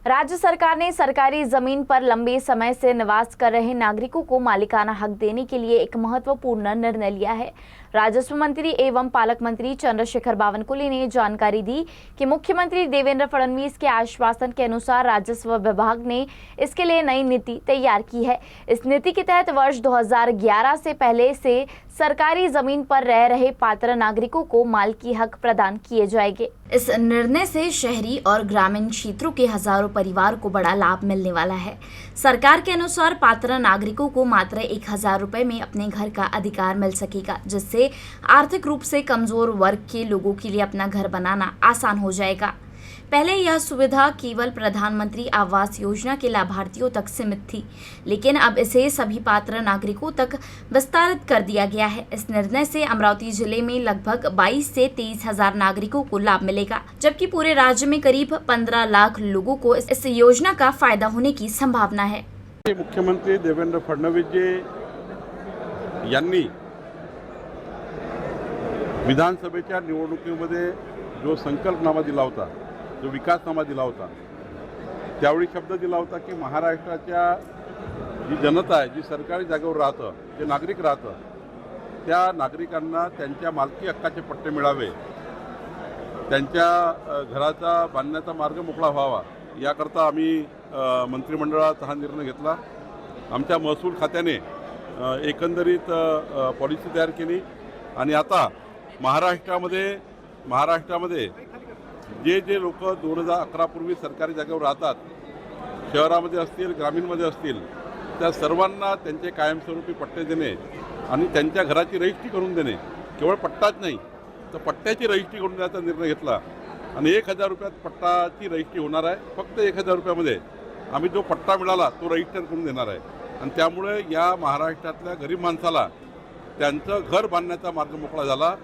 राज्य सरकार ने सरकारी जमीन पर लंबे समय से निवास कर रहे नागरिकों को मालिकाना हक देने के लिए एक महत्वपूर्ण निर्णय लिया है। राजस्व मंत्री एवं पालक मंत्री चंद्रशेखर बावनकुले ने जानकारी दी कि मुख्यमंत्री देवेंद्र फडणवीस के आश्वासन के अनुसार राजस्व विभाग ने इसके लिए नई नीति तैयार की है। इस नीति के तहत वर्ष 2011 से पहले से सरकारी जमीन पर रह रहे पात्र नागरिकों को मालिकी हक प्रदान किए जाएंगे। इस निर्णय से शहरी और ग्रामीण क्षेत्रों के हजारों परिवार को बड़ा लाभ मिलने वाला है। सरकार के अनुसार पात्र नागरिकों को मात्र 1000 रुपए में अपने घर का अधिकार मिल सकेगा, जिससे आर्थिक रूप से कमजोर वर्ग के लोगों के लिए अपना घर बनाना आसान हो जाएगा। पहले यह सुविधा केवल प्रधानमंत्री आवास योजना के लाभार्थियों तक सीमित थी, लेकिन अब इसे सभी पात्र नागरिकों तक विस्तारित कर दिया गया है। इस निर्णय से अमरावती जिले में लगभग 22 से 23 हजार नागरिकों को लाभ मिलेगा, जबकि पूरे राज्य में करीब 15 लाख लोगों को इस योजना का फायदा होने की संभावना है। मुख्यमंत्री देवेंद्र फडणवीस जी यांनी विधानसभेच्या निवडणुकीमध्ये जो संकल्पनामा दिला होता, जो विकासनामा दिला होता, त्यावेळी शब्द दिला होता की महाराष्ट्राच्या जी जनता आहे, जी सरकारी जागेवर राहतं, जे नागरिक राहतं, त्या नागरिकांना त्यांच्या मालकी हक्काचे पट्टे मिळावे, त्यांच्या घराचा बांधण्याचा मार्ग मोकळा व्हावा, याकरता आम्ही मंत्रिमंडळात हा निर्णय घेतला। आमच्या महसूल खात्याने एकंदरीत पॉलिसी तयार केली आणि आता महाराष्ट्रामध्ये जे लोक 2011 पूर्वी सरकारी जागेवर राहतात, शहरामध्ये असतील, ग्रामीणमध्ये असतील, त्या सर्वांना त्यांचे कायमस्वरूपी पट्टे देणे आणि त्यांच्या घराची रजिस्ट्री करून देणे, केवळ पट्टाच नाही तर पट्ट्याची रजिस्ट्री करून देण्याचा निर्णय घेतला आणि 1000 रुपयात पट्टाची रजिस्ट्री होणार आहे। फक्त 1000 रुपयामध्ये आम्ही जो पट्टा मिळाला तो रजिस्टर करून देणार आहे आणि त्यामुळे या महाराष्ट्रातल्या गरीब माणसाला त्यांचं घर बांधण्याचा मार्ग मोकळा झाला।